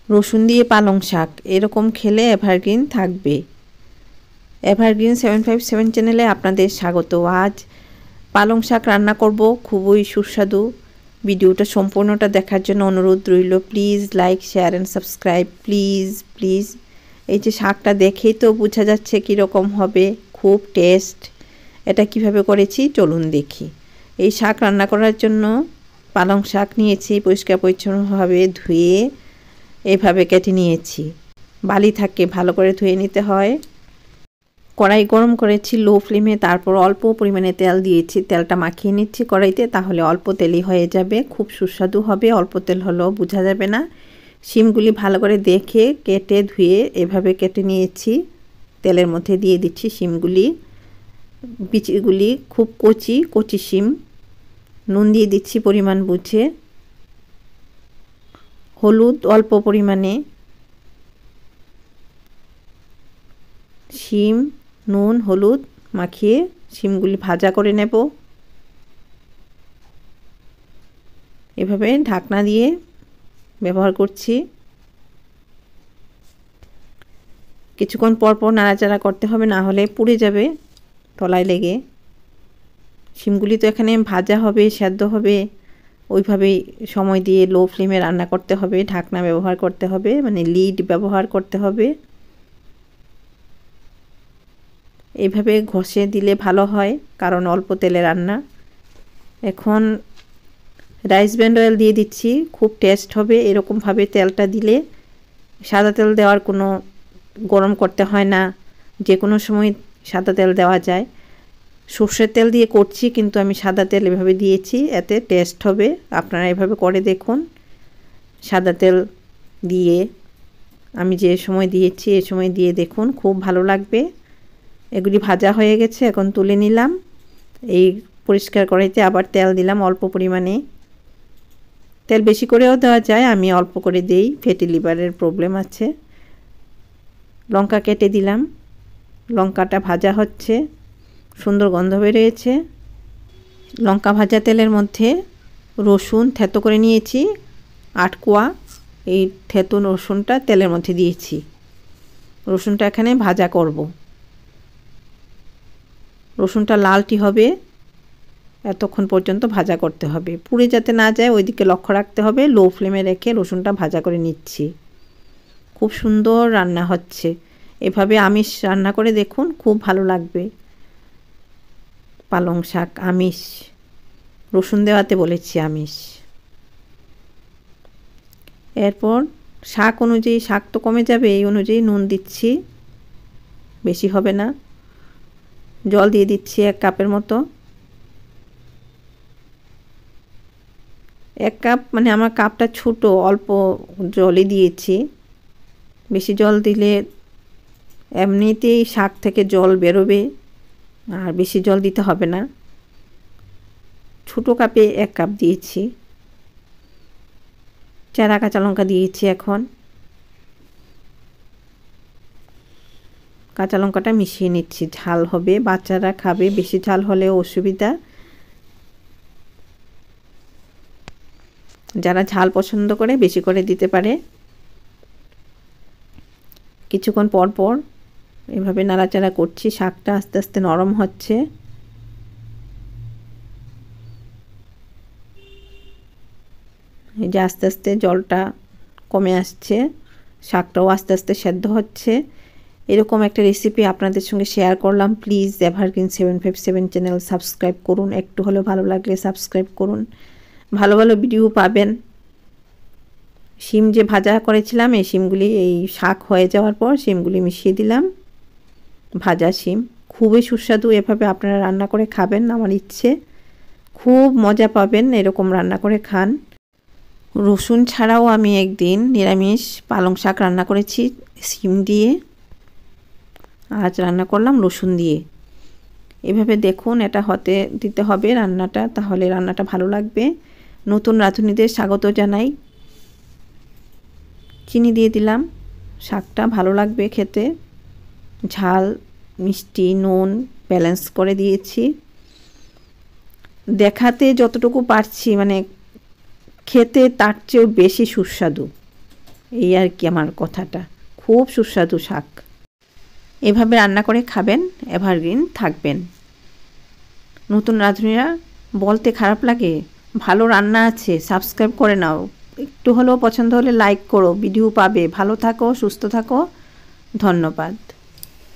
রসুন দিয়ে পালং শাক এরকম খেলে এভারগ্রিন থাকবে। এভারগ্রিন 757 চ্যানেলে আপনাদের স্বাগত। আজ পালং শাক রান্না করব, খুবই সুস্বাদু। ভিডিওটা সম্পূর্ণটা দেখার জন্য অনুরোধ রইল। Please like, share and subscribe, please please. এই যে শাকটা দেখেই তো বোঝা যাচ্ছে কীরকম হবে, খুব টেস্ট। এটা কিভাবে করেছি চলুন দেখি। এই শাক রান্না করার জন্য পালং শাক নিয়েছি, পরিষ্কার পরিচ্ছন্নভাবে ধুয়ে এভাবে কেটে নিয়েছি। বালি থাকে, ভালো করে ধুয়ে নিতে হয়। কড়াই গরম করেছি লো ফ্লেমে, তারপর অল্প পরিমাণে তেল দিয়েছি। তেলটা মাখিয়ে নিচ্ছি কড়াইতে, তাহলে অল্প তেলই হয়ে যাবে, খুব সুস্বাদু হবে। অল্প তেল হলেও বোঝা যাবে না। শিমগুলি ভালো করে দেখে কেটে ধুয়ে এভাবে কেটে নিয়েছি। তেলের মধ্যে দিয়ে দিচ্ছি শিমগুলি, বিচিগুলি খুব কচি কচি শিম। নুন দিয়ে দিচ্ছি পরিমাণ বুঝে, হলুদ অল্প পরিমাণে। শিম, নুন, হলুদ মাখিয়ে শিমগুলি ভাজা করে নেব। এভাবে ঢাকনা দিয়ে ব্যবহার করছি। কিছুক্ষণ পর পর নাড়াচাড়া করতে হবে, না হলে পুড়ে যাবে তলায় লেগে। শিমগুলি তো এখানে ভাজা হবে, সেদ্ধ হবে, ওইভাবেই সময় দিয়ে লো ফ্লেমে রান্না করতে হবে। ঢাকনা ব্যবহার করতে হবে, মানে লিড ব্যবহার করতে হবে। এইভাবে ঘষে দিলে ভালো হয়, কারণ অল্প তেলে রান্না। এখন রাইস ব্র্যান্ড অয়েল দিয়ে দিচ্ছি, খুব টেস্ট হবে এরকমভাবে তেলটা দিলে। সাদা তেল দেওয়ার কোনো, গরম করতে হয় না, যে কোনো সময় সাদা তেল দেওয়া যায়। সর্ষের তেল দিয়ে করছি, কিন্তু আমি সাদা তেল এভাবে দিয়েছি, এতে টেস্ট হবে। আপনারা এভাবে করে দেখুন। সাদা তেল দিয়ে আমি যে সময় দিয়েছি এ সময় দিয়ে দেখুন, খুব ভালো লাগবে। এগুলি ভাজা হয়ে গেছে, এখন তুলে নিলাম। এই পরিষ্কার কড়াইতে আবার তেল দিলাম অল্প পরিমাণে। তেল বেশি করেও দেওয়া যায়, আমি অল্প করে দেই, ফ্যাটি লিভারের প্রবলেম আছে। লঙ্কা কেটে দিলাম, লঙ্কাটা ভাজা হচ্ছে, সুন্দর গন্ধ বেরিয়েছে। লঙ্কা ভাজা তেলের মধ্যে রসুন থেতো করে নিয়েছি 8 কোয়া, এই থেতো রসুনটা তেলের মধ্যে দিয়েছি। রসুনটা এখানে ভাজা করব। রসুনটা লালটি হবে, এতক্ষণ পর্যন্ত ভাজা করতে হবে, পুড়ে যাতে না যায় ওইদিকে লক্ষ্য রাখতে হবে। লো ফ্লেমে রেখে রসুনটা ভাজা করে নিচ্ছি। খুব সুন্দর রান্না হচ্ছে। এভাবে আমিষ রান্না করে দেখুন, খুব ভালো লাগবে। পালং শাক আমিষ, রসুন দেওয়াতে বলেছি আমিষ। এরপর শাক অনুযায়ী, শাক তো কমে যাবে, এই অনুযায়ী নুন দিচ্ছি, বেশি হবে না। জল দিয়ে দিচ্ছি 1 কাপের মতো। 1 কাপ মানে আমার কাপটা ছোট, অল্প জলই দিয়েছি। বেশি জল দিলে এমনিতেই শাক থেকে জল বেরোবে, আর বেশি জল দিতে হবে না। ছোট কাপে 1 কাপ দিয়েছি। চেরা কাঁচা লঙ্কা দিয়েছি। এখন কাঁচা লঙ্কাটা মিশিয়ে নিচ্ছি, ঝাল হবে, বাচ্চারা খাবে, বেশি ঝাল হলেও অসুবিধা। যারা ঝাল পছন্দ করে বেশি করে দিতে পারে। কিছুক্ষণ পর পর এভাবে নাড়াচাড়া করছি, শাকটা আস্তে আস্তে নরম হচ্ছে। এই যে আস্তে আস্তে জলটা কমে আসছে, শাকটাও আস্তে আস্তে সেদ্ধ হচ্ছে। এরকম একটা রেসিপি আপনাদের সঙ্গে শেয়ার করলাম। প্লিজ এভারগ্রিন 757 চ্যানেল সাবস্ক্রাইব করুন, একটু হলেও ভালো লাগলে সাবস্ক্রাইব করুন, ভালো ভালো ভিডিও পাবেন। শিম যে ভাজা করেছিলাম, এই শিমগুলি এই শাক হয়ে যাওয়ার পর শিমগুলি মিশিয়ে দিলাম। ভাজা শিম খুবই সুস্বাদু, এভাবে আপনারা রান্না করে খাবেন, আমার ইচ্ছে। খুব মজা পাবেন এরকম রান্না করে খান। রসুন ছাড়াও আমি একদিন নিরামিষ পালং শাক রান্না করেছি শিম দিয়ে, আজ রান্না করলাম রসুন দিয়ে। এভাবে দেখুন, এটা হতে দিতে হবে রান্নাটা, তাহলে রান্নাটা ভালো লাগবে। নতুন রাঁধুনিদের স্বাগত জানাই। চিনি দিয়ে দিলাম, শাকটা ভালো লাগবে খেতে। ঝাল মিষ্টি নুন ব্যালেন্স করে দিয়েছি। দেখাতে যতটুকু পারছি, মানে খেতে তার চেয়েও বেশি সুস্বাদু। এই আর কি আমার কথাটা। খুব সুস্বাদু শাক। এভাবে রান্না করে খাবেন, এভারগ্রিন থাকবেন। নতুন রাঁধুনিরা বলতে খারাপ লাগে, ভালো রান্না আছে, সাবস্ক্রাইব করে নাও, একটু হলেও পছন্দ হলে লাইক করো, ভিডিও পাবে। ভালো থাকো, সুস্থ থাকো, ধন্যবাদ।